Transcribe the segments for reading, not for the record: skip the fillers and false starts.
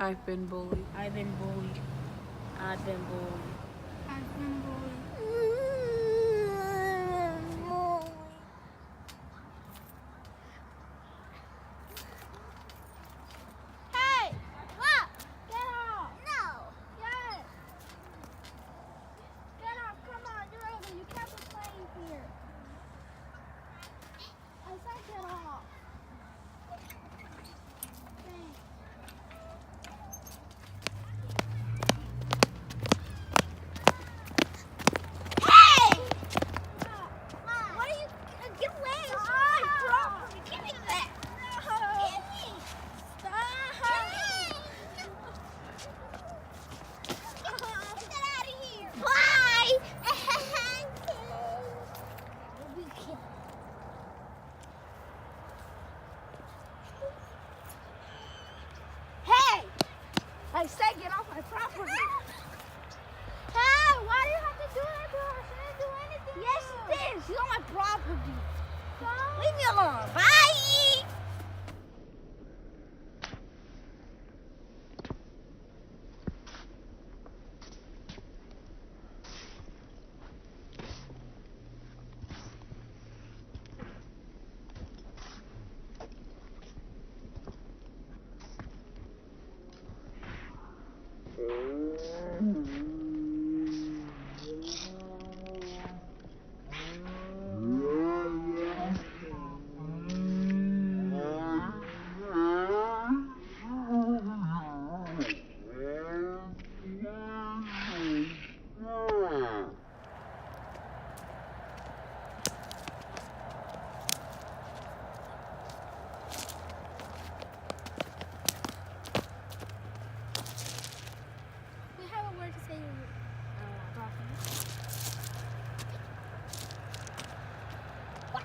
I've been bullied. I've been bullied. I've been bullied. I've been bullied. Hey! What? Get off! No! Yes! Get off! Come on, you're over. You can't be playing here. I said get off. Thanks. Hey! Mom, what are you? Get away! Stop! Give me that! No! Give me! Stop! Get out of here! Bye! Hey! I said get off my property! Hey! Why do you have to do that to her? She didn't do anything. Yes, she did. She's on my property. Leave me alone. Bye! We have a word to say to you. What?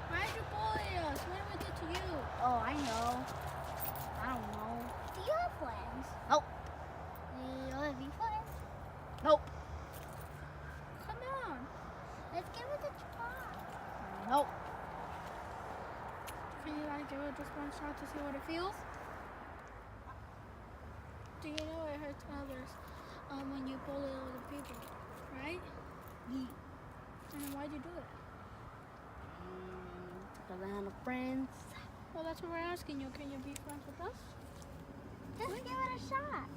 Why did you bully us? What did we do to you? Oh, I know. I don't know. Do you have friends? Nope. Do you want to be friends? Nope. Come on. Let's give it a try. Nope. Can you like give it just one shot to see what it feels? Do you know it hurts others when you bully other people, right? Yeah. And why'd you do it? Because I have no friends. Well, that's what we're asking you. Can you be friends with us? Just give it a shot.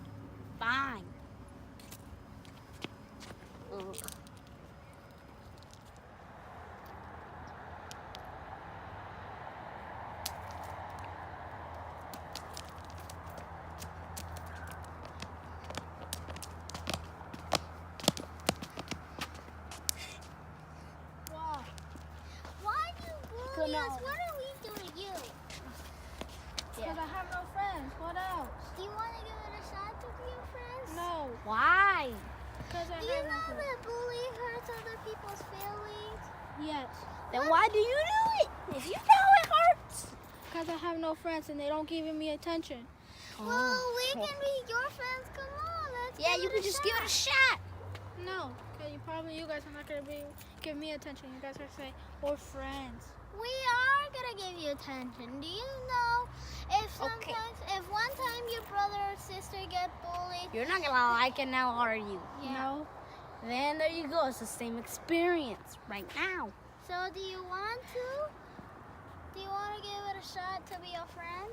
Fine. Ugh. Why? Why do you bully Good us? night. What did we do to you? Yeah. Because I have no friends. What else? Do you want to give it a shot to be your friends? No. Why? Because I Do you have no know friends. that bullying hurts other people's feelings? Yes. Then why do you do it? If you know it hurts. Because I have no friends and they don't give me attention. Well, we can be your friends. Come on, let's Yeah, give you it can a just shot. give it a shot. No. Because you guys are not going to give me attention. You guys are saying we're friends. We are gonna give you attention. Do you know if sometimes, if one time your brother or sister get bullied, You're not gonna like it now, are you? No. Then there you go. It's the same experience right now. so do you want to? Do you want to give it a shot to be your friend?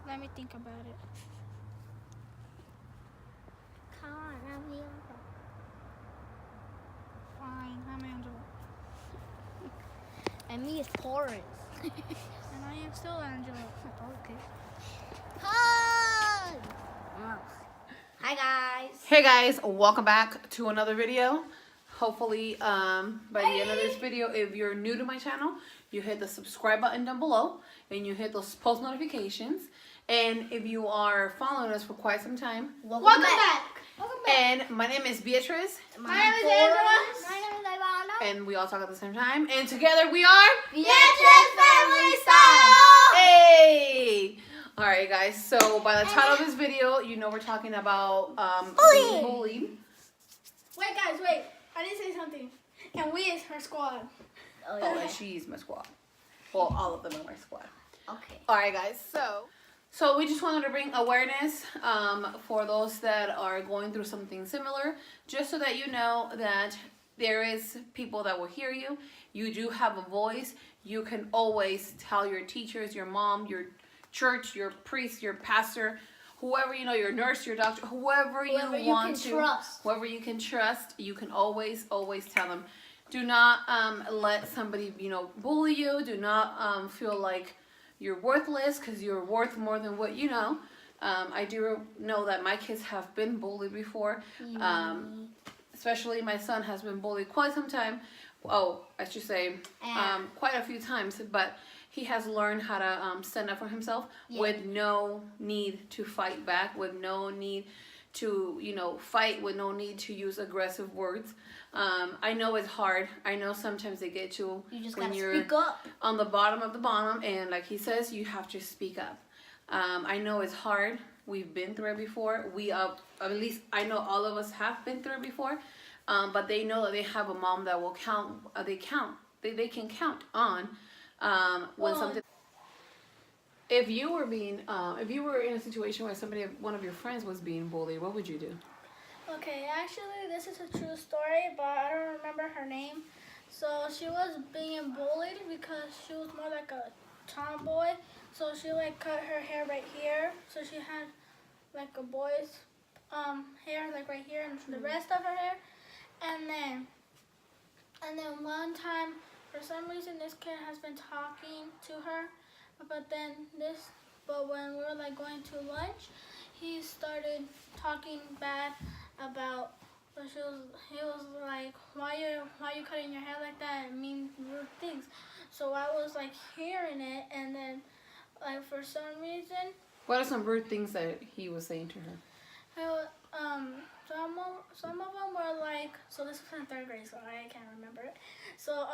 Let me think about it. Come on, I'll be your friend. Fine. I'm Angela. And me is Taurus. And I am still Angela. Okay. Hug! Hi guys. Hey guys, welcome back to another video. Hopefully, by the end of this video, if you're new to my channel, you hit the subscribe button down below and you hit those post notifications. And if you are following us for quite some time, Welcome back. And my name is Beatrice. My name is Angela. My name is Ivana. And we all talk at the same time. And together we are Beatrice Family Style. Hey! Alright guys, so by the title of this video, you know we're talking about being bullied. Wait, guys, wait. I didn't say something. And we is her squad. Oh, and she's my squad. Well, all of them are my squad. Okay. Alright guys, so So we just wanted to bring awareness for those that are going through something similar, just so that you know that there is people that will hear you. You do have a voice. You can always tell your teachers, your mom, your church, your priest, your pastor, whoever, you know, your nurse, your doctor, whoever you want to trust. Whoever you can trust, you can always tell them. Do not let somebody, you know, bully you. Do not feel like you're worthless, because you're worth more than what you know. I do know that my kids have been bullied before. Especially my son has been bullied quite some time. Oh, I should say quite a few times. But he has learned how to stand up for himself with no need to fight back, with no need to, you know, fight, with no need to use aggressive words. I know it's hard. I know sometimes they get you when you're speak up on the bottom of the bottom, and like he says, you have to speak up. I know it's hard. We've been through it before. At least I know all of us have been through it before. But they know that they have a mom that will count. They can count on when something. If you were in a situation where one of your friends was being bullied, what would you do? Okay, actually, this is a true story, but I don't remember her name. So she was being bullied because she was more like a tomboy. So she like cut her hair right here. So she had like a boy's hair like right here, and the rest of her hair. And then one time, for some reason, this kid has been talking to her. But when we were like going to lunch, he started talking bad about. But he was like, why you cutting your hair like that? It means rude things. So I was like hearing it, and then like for some reason. What are some rude things that he was saying to her? Some of them were like, so this was in 3rd grade, so I can't remember it. So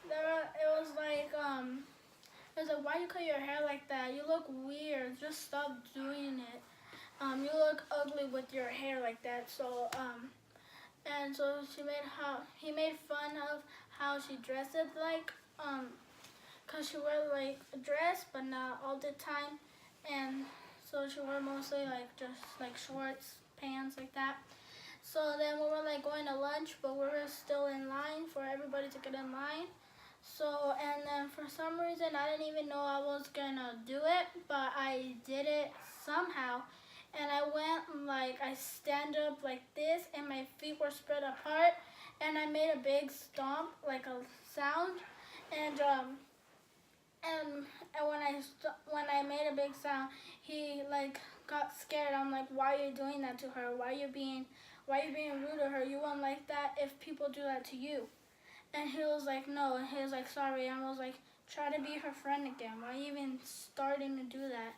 it was like, why you cut your hair like that? You look weird. Just stop doing it. You look ugly with your hair like that. So and so he made fun of how she dressed it like, cause she wore like a dress, but not all the time, and so she wore mostly like just like shorts, pants like that. So then we were like going to lunch, but we were still in line for everybody to get in line. So, and then for some reason, I didn't even know I was gonna do it, but I did it somehow. And I went like, I stand up like this, and my feet were spread apart, and I made a big stomp, like a sound. And when I made a big sound, he like got scared. I'm like, why are you doing that to her? Why are you being rude to her? You won't like that if people do that to you. And he was like, no. And he was like, sorry. And I was like, try to be her friend again. Why are you even starting to do that?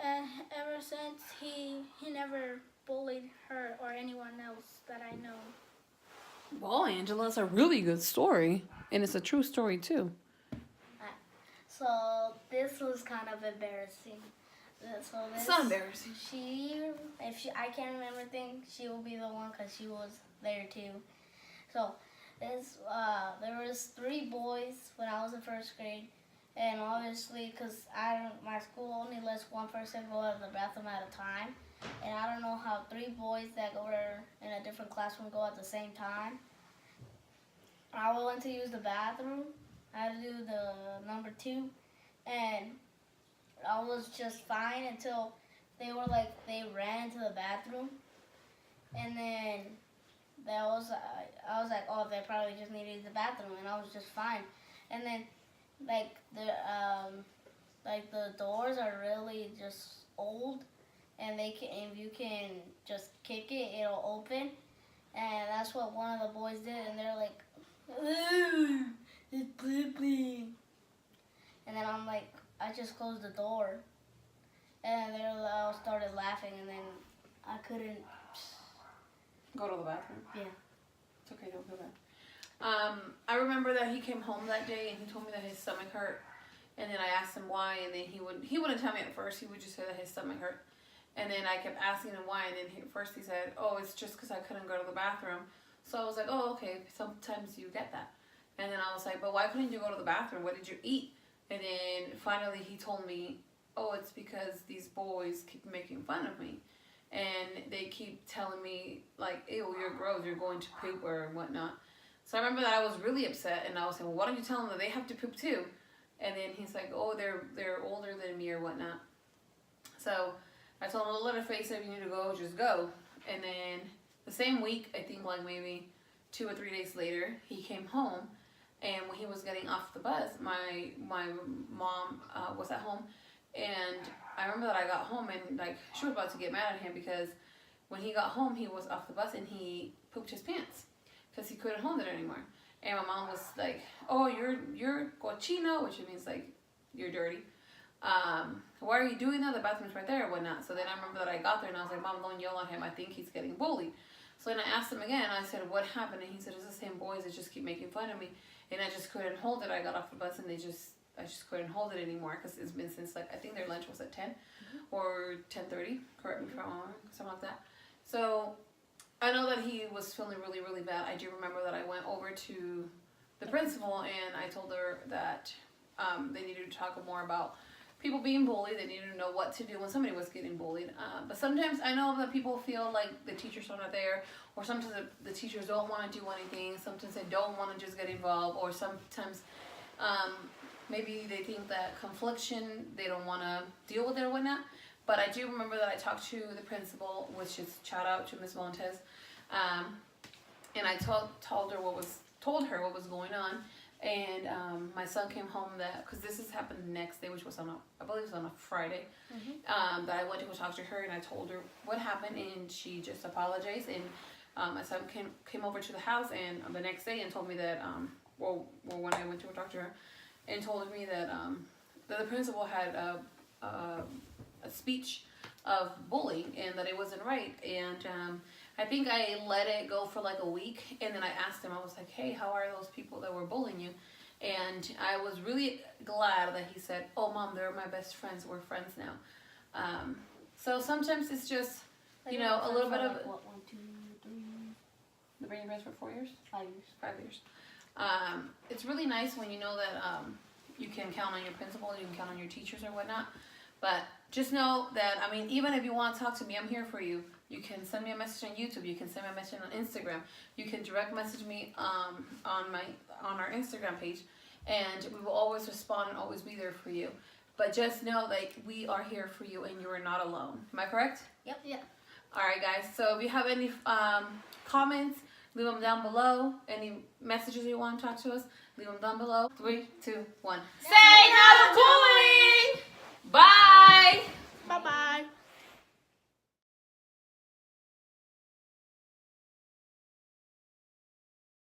And ever since, he never bullied her or anyone else that I know. Well, Angela, it's a really good story, and it's a true story too. So this was kind of embarrassing. It's not embarrassing. I can't remember things, she will be the one because she was there too. So there was 3 boys when I was in 1st grade, and obviously because my school only lets one person go to the bathroom at a time, and I don't know how 3 boys that were in a different classroom go at the same time. I went to use the bathroom. I had to do the number 2, and I was just fine until they ran into the bathroom, and then I was like, oh, they probably just needed the bathroom, and I was just fine. And then the doors are really just old, and if you can just kick it, it'll open, and that's what one of the boys did, and they're like, ooh, it's bleeping. And then I'm like, I just closed the door, and they all started laughing, and then I couldn't go to the bathroom. Yeah. It's okay, don't feel bad. I remember that he came home that day, and he told me that his stomach hurt, and then I asked him why, and then he wouldn't tell me at first. He would just say that his stomach hurt, and then I kept asking him why, and then first he said, oh, it's just because I couldn't go to the bathroom. So I was like, oh, okay, sometimes you get that. And then I was like, but why couldn't you go to the bathroom? What did you eat? And then finally he told me oh, it's because these boys keep making fun of me. And they keep telling me, like, ew, you're gross, you're going to poop or whatnot. So I remember that I was really upset, and I was saying, well, why don't you tell them that they have to poop too? And then he's like, oh, they're older than me or whatnot. So I told him, let her face it, if you need to go, just go. And then the same week, I think like maybe 2 or 3 days later, he came home. And when he was getting off the bus, my mom was at home. And I remember that I got home and like she was about to get mad at him because when he got home, he was off the bus and he pooped his pants because he couldn't hold it anymore. And my mom was like, oh, you're cochino, which means like you're dirty. Why are you doing that? The bathroom's right there or whatnot. So then I remember that I got there and I was like, Mom, don't yell at him. I think he's getting bullied. So then I asked him again. I said, what happened? And he said, it's the same boys that just keep making fun of me. And I just couldn't hold it. I got off the bus and I just couldn't hold it anymore because it's been since like, I think their lunch was at 10 or 10:30. Correct me if I'm wrong, something like that. So I know that he was feeling really, really bad. I do remember that I went over to the principal and I told her that they needed to talk more about people being bullied. They needed to know what to do when somebody was getting bullied. But sometimes I know that people feel like the teachers are not there, or sometimes the teachers don't want to do anything. Sometimes they don't want to just get involved, or sometimes maybe they think that confliction, they don't want to deal with it or whatnot. But I do remember that I talked to the principal, which is shout out to Ms. Montes, and I told her what was going on. And my son came home because this has happened the next day, which was I believe it was on a Friday, that I went to go talk to her and I told her what happened and she just apologized. And my son came over to the house and the next day and told me that, when I went to go talk to her, and told me that the principal had a speech of bullying and that it wasn't right. And I think I let it go for like a week, and then I asked him, I was like, hey, how are those people that were bullying you? And I was really glad that he said, oh, Mom, they're my best friends. We're friends now. So sometimes it's just, you know, a little bit of... What, 1, 2, 3... They've been friends for 4 years? 5 years. 5 years. It's really nice when you know that you can count on your principal, you can count on your teachers or whatnot. But just know that, I mean, even if you want to talk to me, I'm here for you. You can send me a message on YouTube. You can send me a message on Instagram. You can direct message me on our Instagram page, and we will always respond and always be there for you. But just know that we are here for you, and you are not alone. Am I correct? Yep. Yeah. All right, guys. So if you have any comments, leave them down below. Any messages you want to talk to us, leave them down below. 3, 2, 1. Say